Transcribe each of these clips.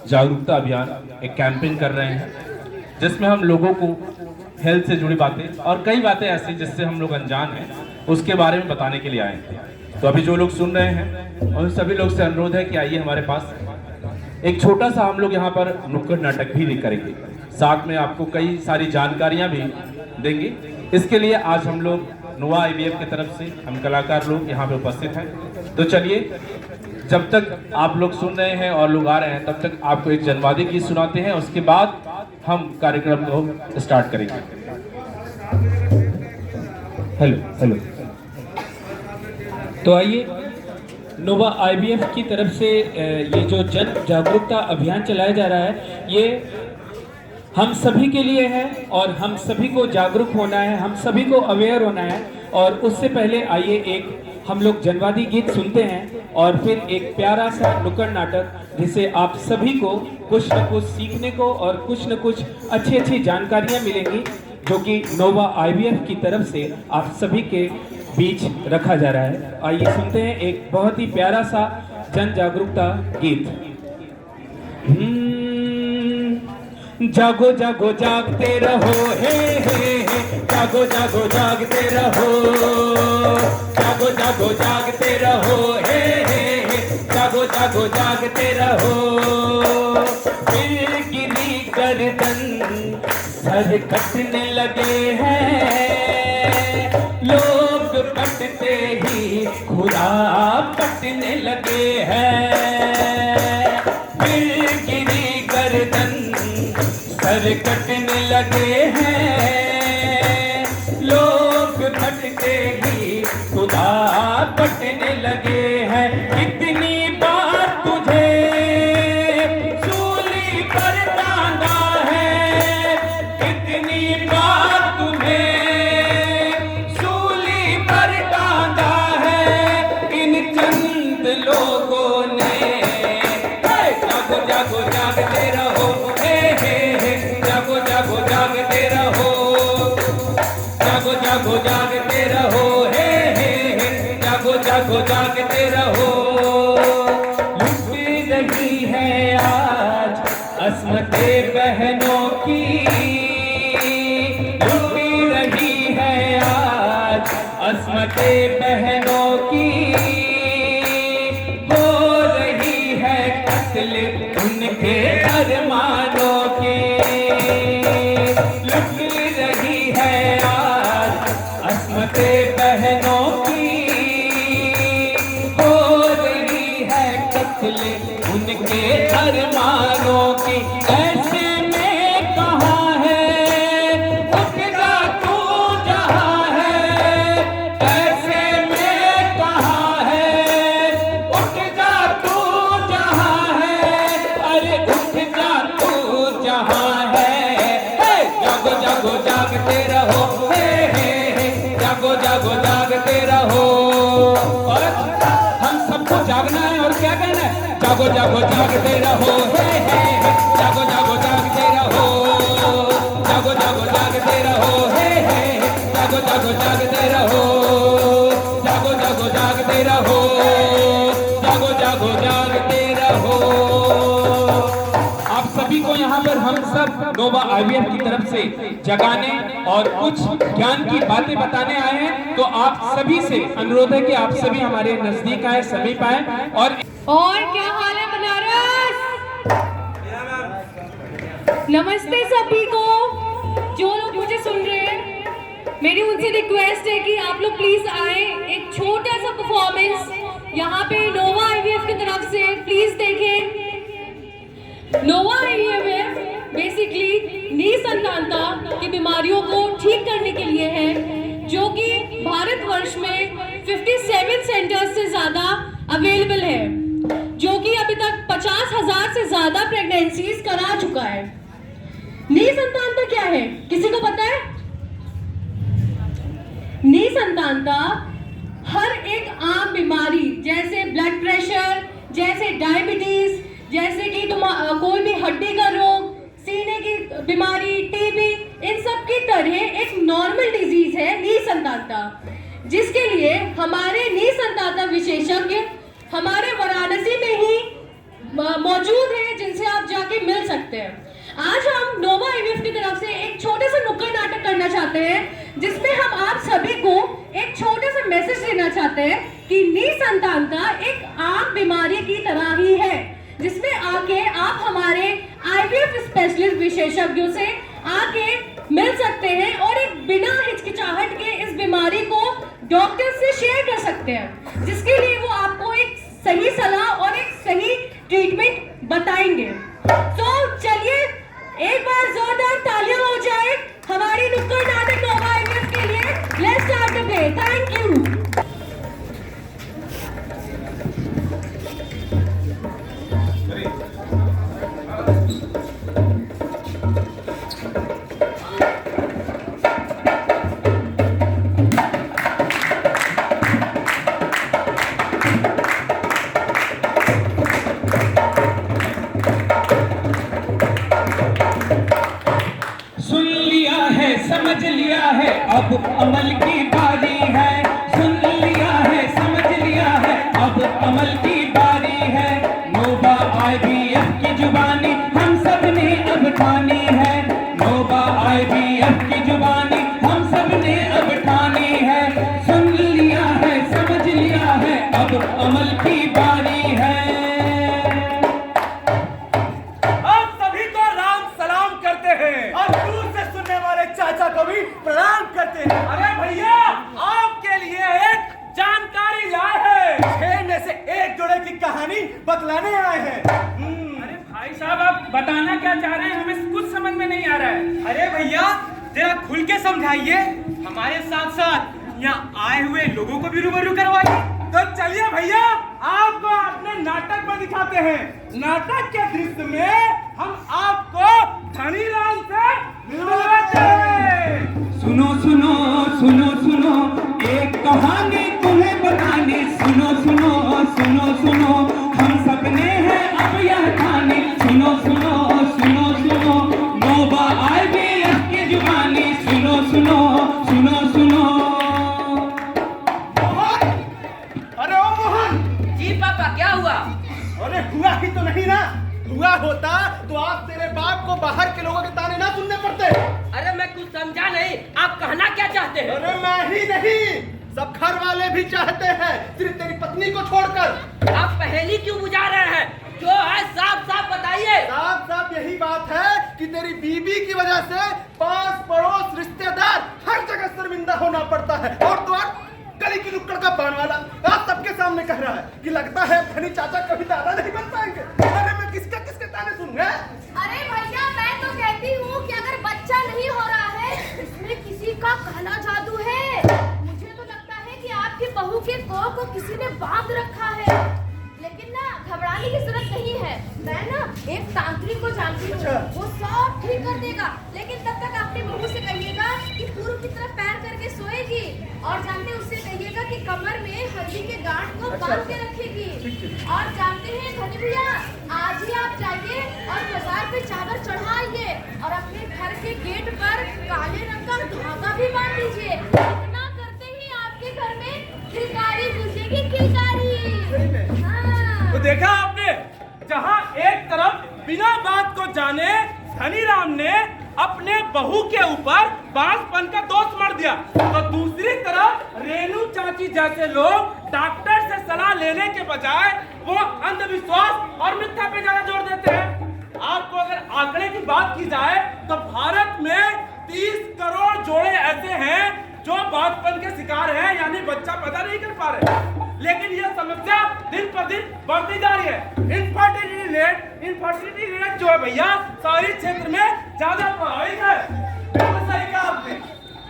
जागरूकता अभियान एक कैंपेन कर रहे हैं, जिसमें हम लोगों को हेल्थ से जुड़ी बातें और कई बातें ऐसी जिससे हम लोग अनजान हैं उसके बारे में बताने के लिए आए थे। तो अभी जो लोग सुन रहे हैं उन सभी लोग से अनुरोध है कि आइए हमारे पास, एक छोटा सा हम लोग यहाँ पर नुक्कड़ नाटक भी करेंगे, साथ में आपको कई सारी जानकारियाँ भी देंगे। इसके लिए आज हम लोग नोवा आईवीएफ की तरफ से हम कलाकार लोग यहाँ पे उपस्थित हैं। तो चलिए, जब तक आप लोग सुन रहे हैं और लोग आ रहे हैं तब तक आपको एक जनवादी गीत सुनाते हैं, उसके बाद हम कार्यक्रम को स्टार्ट करेंगे। Hello hello. तो आइए, नोवा आईवीएफ की तरफ से ये जो जन जागरूकता अभियान चलाया जा रहा है, ये हम सभी के लिए है और हम सभी को जागरूक होना है, हम सभी को अवेयर होना है। और उससे पहले आइए एक हम लोग जनवादी गीत सुनते हैं और फिर एक प्यारा सा नुक्कड़ नाटक, जिससे आप सभी को कुछ न कुछ सीखने को और कुछ न कुछ अच्छी अच्छी जानकारियां मिलेंगी, जो कि नोवा आईवीएफ की तरफ से आप सभी के बीच रखा जा रहा है। आइए सुनते हैं एक बहुत ही प्यारा सा जन जागरूकता गीत। जागो जागो जागते रहो, हे जागो जागो जागते रहो, जागो जागो जागते रहो, हे जागो जागो जागते रहो। फिर गिरी गर्दन सर कटने लगे हैं, लोग पटते ही खुदा पटने लगे हैं। फिर गिरी गर्दन सर कटने लगे हैं, लोग भटके ही खुदा पटने लगे हैं। कितनी बार तुझे सूली पर टांगा है, कितनी बार तुम्हें सूली पर टांगा है इन चंद लोगों ने। जागो जागो जागते रहो, जागो जागो जागते रहो, जागो जागो जागते रहो, जागो जागो जागते रहो। लुट रही है आज अस्मते बहनों की, लुट रही है आज अस्मते बहनों की, हो रही है कत्ल उनके अरमानों की। लुट रही है आज अस्मते बहनों की, हो रही है कत्ल उनके अरमानों की। ऐसे में कहाँ है उठगा तू जहाँ है, ऐसे में कहाँ है उठगा तू जहाँ है, अरे उठगा तू जहाँ है। जागो जागो जागते रहो, जागो जागो जागते रहो। और हम सबको जागना है और क्या कहना है? जागो जागो जागते रहो, जागो जागो जागते रहो, जागो जागो जागते रहो, जागो जागो जागते रहो, जागो जागो जागते रहो, जागो जागो जागते रहो। आप सभी को यहाँ पर हम सब नोवा आईवीएफ की तरफ से जगाने और कुछ ज्ञान की बातें बताने आए हैं। तो आप सभी से अनुरोध है कि आप सभी हमारे नजदीक आए, समीप आए। और क्या हाल है बनारस? नमस्ते सभी को जो लोग मुझे सुन रहे हैं। मेरी उनसे रिक्वेस्ट है कि आप लोग प्लीज आए, एक छोटा सा परफॉर्मेंस यहाँ पे नोवा आईवीएफ की तरफ से प्लीज देखें। नोवा आईवीएफ बेसिकली नी संतानता की बीमारियों को ठीक करने के लिए है, जो कि भारतवर्ष में 57 सेंटर्स से ज्यादा अवेलेबल है, जो कि अभी तक 50,000 से ज्यादा प्रेगनेंसीज करा चुका है। नी संतानता क्या है, किसी को पता है? नी संतानता हर एक आम बीमारी जैसे ब्लड प्रेशर, जैसे डायबिटीज, जैसे कि कोई भी हड्डी का रोग, सीने की बीमारी, टीबी, इन सब की तरह एक नॉर्मल डिजीज है नी संतानता, जिसके लिए हमारे नी संतानता विशेषज्ञ हमारे वाराणसी में ही मौजूद हैं, जिनसे आप सकते हैं। आज हम नोवा आईवीएफ की तरफ से एक छोटा सा नुक्कड़ नाटक करना चाहते हैं, जिसमें हम आप सभी को एक छोटा सा मैसेज देना चाहते हैं कि निसंतानता एक आम बीमारी की तरह ही है, जिसमें आके आप हमारे आईवीएफ स्पेशलिस्ट विशेषज्ञों से आके मिल सकते हैं और एक बिना हिचकिचाहट के इस बीमारी को डॉक्टर से शेयर कर सकते हैं, जिसके लिए वो आपको एक सही सलाह और एक सही ट्रीटमेंट बताएंगे। तो चलिए एक बार जोरदार तालियां हो जाए हमारी नुक्कड़ नाटक नोवा आईवीएफ के लिए। Let's start the play. Thank you. समझ लिया है अब अमल की बारी है, सुन लिया है समझ लिया है अब अमल की बारी है। नोवा आईवीएफ की जुबानी हम सब ने अब ठानी है, नोवा आईवीएफ की जुबानी हम सब ने अब ठानी है। सुन लिया है समझ लिया है अब अमल की बारी है। आप सभी को राम सलाम करते हैं और दूर से सुनने वाले चाचा को भी प्रणाम करते हैं। अरे भैया, आपके लिए एक जानकारी लाए हैं। 6 में से एक जोड़े की कहानी बतलाने आए हैं। अरे भाई साहब, आप बताना क्या चाह रहे हैं? हमें कुछ समझ में नहीं आ रहा है। अरे भैया, जरा खुल के समझाइए, हमारे साथ साथ यहाँ आए हुए लोगों को भी रूबरू करवाइए। तो चलिए भैया, आपको अपने नाटक में दिखाते हैं। नाटक के दृश्य में हम आपको धनीराम से मिलवाते हैं। सुनो सुनो सुनो सुनो एक कहानी तुम्हें बतानी, सुनो सुनो सुनो सुनो हम सपने हैं अब यह कहानी। सुनो सुनो सुनो सुनो नोवा आईवीएफ की जुबानी, सुनो सुनो सुनो सुनो। मोहन, अरे ओ मोहन। जी पापा, क्या हुआ? अरे हुआ ही तो नहीं ना, हुआ होता तो आप तेरे बाप को बाहर के लोगों के ताने ना सुनने पड़ते। अरे मैं कुछ समझा नहीं, आप कहना क्या चाहते हैं? अरे मैं ही नहीं, सब घर वाले भी चाहते हैं, सिर्फ तेरी पत्नी को छोड़कर। आप पहेली क्यों बुझा रहे हैं? जो है साफ साफ बताइए। साफ साफ यही बात है कि तेरी बीबी की वजह से पास पड़ोस रिश्तेदार हर जगह शर्मिंदा होना पड़ता है। और तो और गली की नुक्कड़ का पान वाला आप सबके सामने कह रहा है कि लगता है धनी चाचा कभी दादा नहीं बन पाएंगे। अरे मैं किसके ताने सुनूंगा? अरे भैया, मैं तो कहती हूँ कि अगर बच्चा नहीं हो रहा है, इसमें किसी का काला जादू है। मुझे तो लगता है कि आपकी बहू के कोह को किसी ने बांध रखा है। लेकिन ना, घबराने की जरूरत नहीं है। मैं ना एक तांत्रिक को जानती हूँ, वो सब ठीक कर देगा। लेकिन तब तक अपनी बहू से कहिएगा कि पूर्व की तरफ पैर करके सोएगी, और जानते उससे कहिएगा कि कमर में हल्दी के गांठ को बांध के रखेगी। और जानते हैं धनी भैया, आज ही आप जाइए और बाजार पे चादर चढ़ाइए और अपने घर के गेट पर काले रंग का धागा भी बांध दीजिए। इतना करते ही आपके घर में खिलकारी गूंजेगी, खिलकारी। तो देखा आपने, जहाँ एक तरफ बिना बात को जाने धनीराम ने अपने बहू के ऊपर बांसपन का दोष मढ़ दिया, तो दूसरी तरफ रेणु चाची जैसे लोग डॉक्टर से सलाह लेने के बजाय वो अंधविश्वास और मिथ्या पे ज्यादा जोर देते हैं। आपको अगर आंकड़े की बात की जाए तो भारत में 30 करोड़ जोड़े ऐसे हैं जो बांसपन के शिकार हैं, यानी बच्चा पैदा नहीं कर पा रहे। लेकिन यह समस्या दिन पर दिन बढ़ती जा रही है। इनफर्टिलिटी रेट जो है भैया, शहरी क्षेत्र में ज्यादा प्रभावित है। बिल्कुल सही कहा आपने।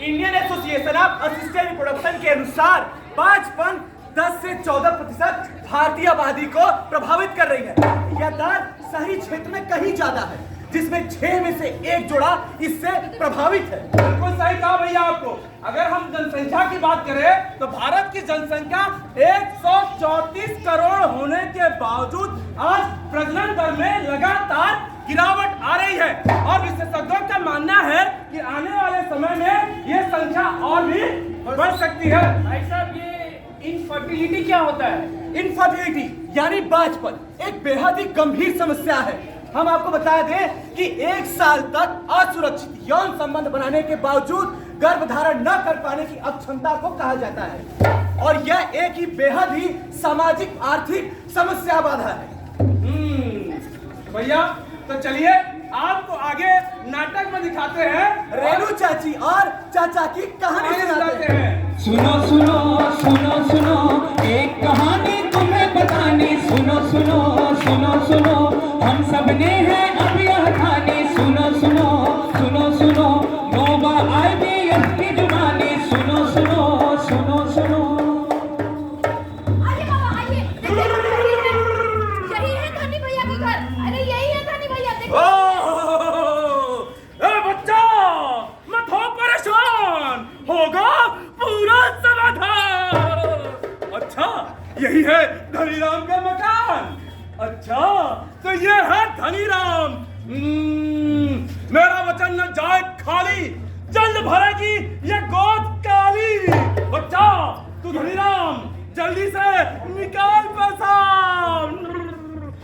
Indian association of assisted reproduction के अनुसार बांझपन 10 से 14% भारतीय आबादी को प्रभावित कर रही है। यह दर शहरी क्षेत्र में कहीं ज्यादा है, जिसमें 6 में से 1 जोड़ा इससे प्रभावित है। बिल्कुल सही कहा भैया आपको। अगर हम जनसंख्या की बात करें तो भारत की जनसंख्या 134 करोड़ होने के बावजूद आज प्रजनन दर में लगातार गिरावट आ रही है, और विशेषज्ञों का मानना है कि आने वाले समय में यह संख्या और भी बढ़ सकती है। भाई साहब, ये इनफर्टिलिटी क्या होता है? इनफर्टिलिटी यानी बांझपन एक बेहद ही गंभीर समस्या है। हम आपको बता दें कि 1 साल तक असुरक्षित यौन संबंध बनाने के बावजूद गर्भधारण न कर पाने की अक्षमता को कहा जाता है और यह एक ही बेहद ही सामाजिक आर्थिक समस्या बाधा है। भैया तो चलिए आपको आगे नाटक में दिखाते हैं रेणु चाची और चाचा की कहानी सुनाते हैं। सुनो सुनो सुनो सुनो एक कहानी तुम्हें बतानी, सुनो सुनो सुनो सुनो हम सबने है अब यह कहानी, सुनो सुनो सुनो सुनो नोवा IVF की जुबानी, सुनो सुनो सुनो सुनो। आइए बाबा आइए, यही है धनी भैया के घर। अरे यही है धनी भैया, देखिए। बच्चा मत हो परेशान, होगा पूरा समाधान। अच्छा यही है धनीराम का मकान। अच्छा तो ये है धनीराम। मेरा वचन न जाए खाली, जल्द भरेगी ये गोद काली। बच्चा तू धनीराम जल्दी से निकाल पैसा।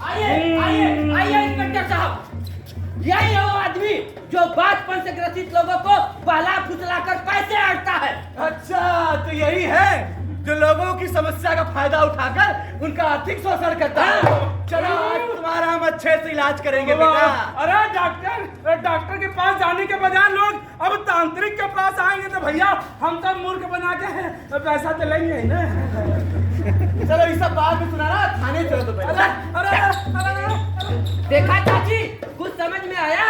आइए आइए आइए इंस्पेक्टर साहब, यही है वो आदमी जो बचपन से ग्रसित लोगों को पहला फुसलाकर पैसे आटता है। अच्छा तो यही है जो लोगों की समस्या का फायदा उठाकर उनका आर्थिक शोषण करता है। चलो आज तुम्हारा हम अच्छे से इलाज करेंगे बेटा। अरे डॉक्टर के पास जाने के बजाय लोग अब तांत्रिक के पास आएंगे तो भैया हम सब मूर्ख बना के पैसा तो लेंगे ही ना। चलो ये सब बात में सुना रहा, थाने चलो तो पहले। देखा चाची, कुछ समझ में आया?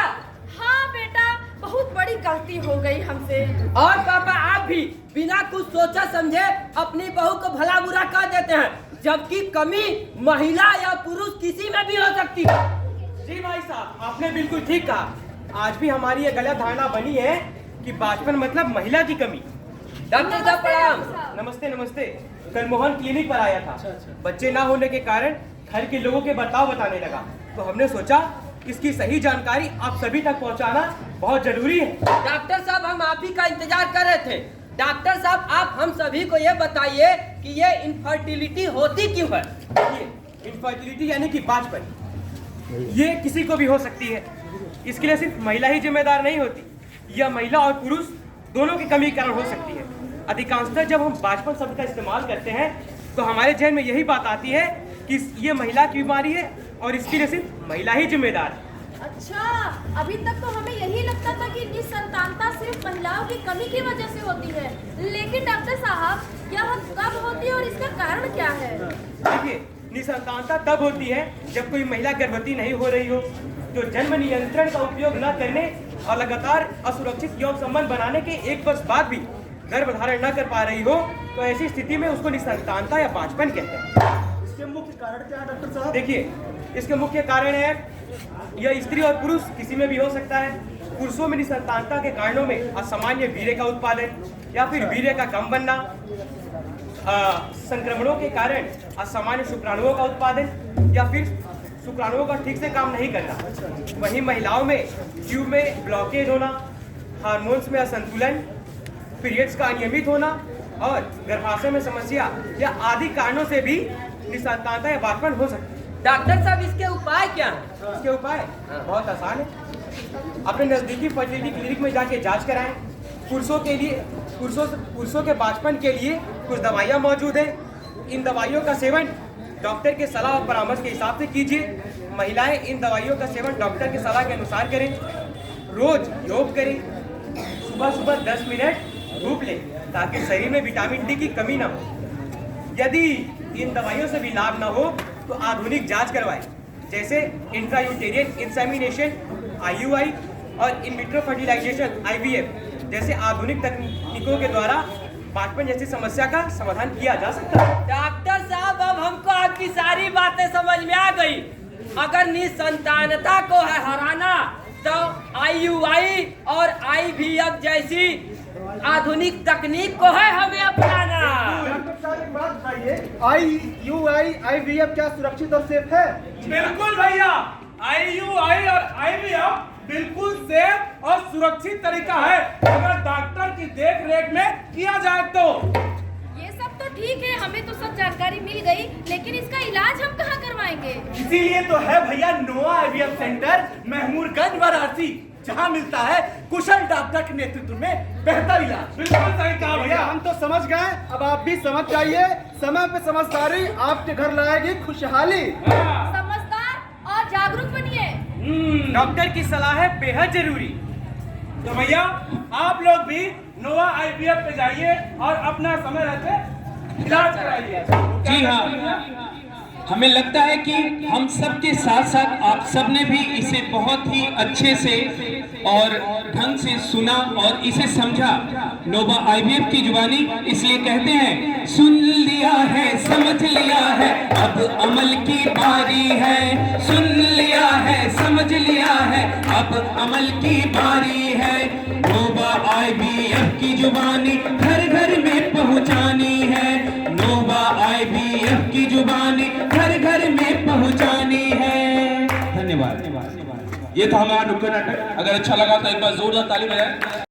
हाँ बेटा, बहुत बड़ी गलती हो गई हमसे। और पापा आप भी बिना कुछ सोचा समझे अपनी बहू को भला बुरा कह देते हैं, जबकि कमी महिला या पुरुष किसी में भी हो सकती है। जी भाई साहब, आपने बिल्कुल ठीक कहा। आज भी हमारी ये गलत धारणा बनी है कि बचपन मतलब महिला की कमी। डॉक्टर साहब प्रणाम। नमस्ते नमस्ते। कल मोहन क्लिनिक पर आया था। बच्चे ना होने के कारण घर के लोगों के बर्ताव बताने लगा, तो हमने सोचा इसकी सही जानकारी आप सभी तक पहुंचाना बहुत जरूरी है। डॉक्टर साहब हम आप ही का इंतजार कर रहे थे। डॉक्टर साहब आप हम सभी को ये बताइए कि ये इनफर्टिलिटी होती क्यों है? ये इनफर्टिलिटी यानी कि बांझपन, ये किसी को भी हो सकती है। इसके लिए सिर्फ महिला ही जिम्मेदार नहीं होती, यह महिला और पुरुष दोनों की कमी के कारण हो सकती है। अधिकांशतः जब हम बांझपन शब्द का इस्तेमाल करते हैं तो हमारे जहन में यही बात आती है कि ये महिला की बीमारी है और इसके लिए सिर्फ महिला ही जिम्मेदार है। अच्छा, अभी तक तो हमें यही लगता था कि निसंतानता सिर्फ महिलाओं की कमी की वजह से होती है, लेकिन डॉक्टर साहब यह कब होती है और इसका कारण क्या है? देखिए, निसंतानता तब होती है जब कोई महिला गर्भवती नहीं हो रही हो, जो जन्म नियंत्रण का उपयोग न करने और लगातार असुरक्षित यौन संबंध बनाने के 1 वर्ष बाद भी गर्भधारण न कर पा रही हो, तो ऐसी स्थिति में उसको निसंतानता या बांझपन कहते हैं। इसके मुख्य कारण क्या है डॉक्टर साहब? देखिए, इसके मुख्य कारण है यह स्त्री और पुरुष किसी में भी हो सकता है। पुरुषों में निसंतानता के कारणों में असामान्य वीर्य का उत्पादन या फिर वीर्य का कम बनना, संक्रमणों के कारण असामान्य शुक्राणुओं का उत्पादन या फिर शुक्राणुओं का ठीक से काम नहीं करना। वहीं महिलाओं में ट्यूब में ब्लॉकेज होना, हार्मोन्स में असंतुलन, पीरियड्स का अनियमित होना और गर्भाशय में समस्या या आदि कारणों से भी निसंतानता या बांझपन हो सकती है। डॉक्टर साहब इसके उपाय क्या है? इसके उपाय बहुत आसान है। अपने नजदीकी फर्टिलिटी क्लिनिक में जाके जांच कराएं। पुरुषों के बांझपन के लिए कुछ दवाइयाँ मौजूद हैं। इन दवाइयों का सेवन डॉक्टर के सलाह और परामर्श के हिसाब से कीजिए। महिलाएं इन दवाइयों का सेवन डॉक्टर की सलाह के अनुसार करें। रोज योग करें। सुबह 10 मिनट धूप लें ताकि शरीर में विटामिन डी की कमी ना हो। यदि इन दवाइयों से भी लाभ ना हो तो आधुनिक जांच करवाएं, जैसे इंट्रायूटेरियन इंसेमिनेशन IUI और इन विट्रो फर्टिलाइजेशन IVF जैसे आधुनिक तकनीकों के द्वारा बांझपन जैसी समस्या का समाधान किया जा सकता है। डॉक्टर साहब अब हमको आपकी सारी बातें समझ में आ गई। अगर निसंतानता को है हराना तो IUI और IVF जैसी आधुनिक तकनीक को है हमें अपनाना। डॉक्टर साहब एक बात बताइए, IUI IVF क्या सुरक्षित और सेफ है? बिल्कुल भैया, IUI और IVF बिल्कुल सेफ और सुरक्षित तरीका है अगर डॉक्टर की देख रेख में किया जाए तो। ये सब तो ठीक है, हमें तो सब जानकारी मिल गई, लेकिन इसका इलाज हम कहाँ करवाएंगे? इसीलिए तो है भैया नोवा आईवीएफ सेंटर महमूदगंज वाराणसी, जहाँ मिलता है कुशल डॉक्टर के नेतृत्व में बेहतर इलाज। बिल्कुल सही कहा भैया। हम तो समझ गए, अब आप भी समझ जाइए। समय पे समझदारी आपके घर लाएगी खुशहाली। समझदार और जागरूक बनिए। डॉक्टर की सलाह है बेहद जरूरी। तो भैया आप लोग भी नोवा आईवीएफ पे जाइए और अपना समय रहते इलाज कराइए। जी हाँ, हमें लगता है कि हम सबके साथ साथ आप सबने भी इसे बहुत ही अच्छे से और ढंग से सुना और इसे समझा। नोवा आईवीएफ की जुबानी, इसलिए कहते हैं सुन लिया है समझ लिया है अब अमल की बारी है। सुन लिया है समझ लिया है अब अमल की बारी है। नोवा आईवीएफ की जुबानी घर घर में पहुंचानी है। नोवा आईवीएफ की जुबानी घर घर में पहुंचानी है। धन्यवाद। ये था हमारा नुक्कड़ नाटक। अगर अच्छा लगा तो एक बार जोरदार ताली बजाएं।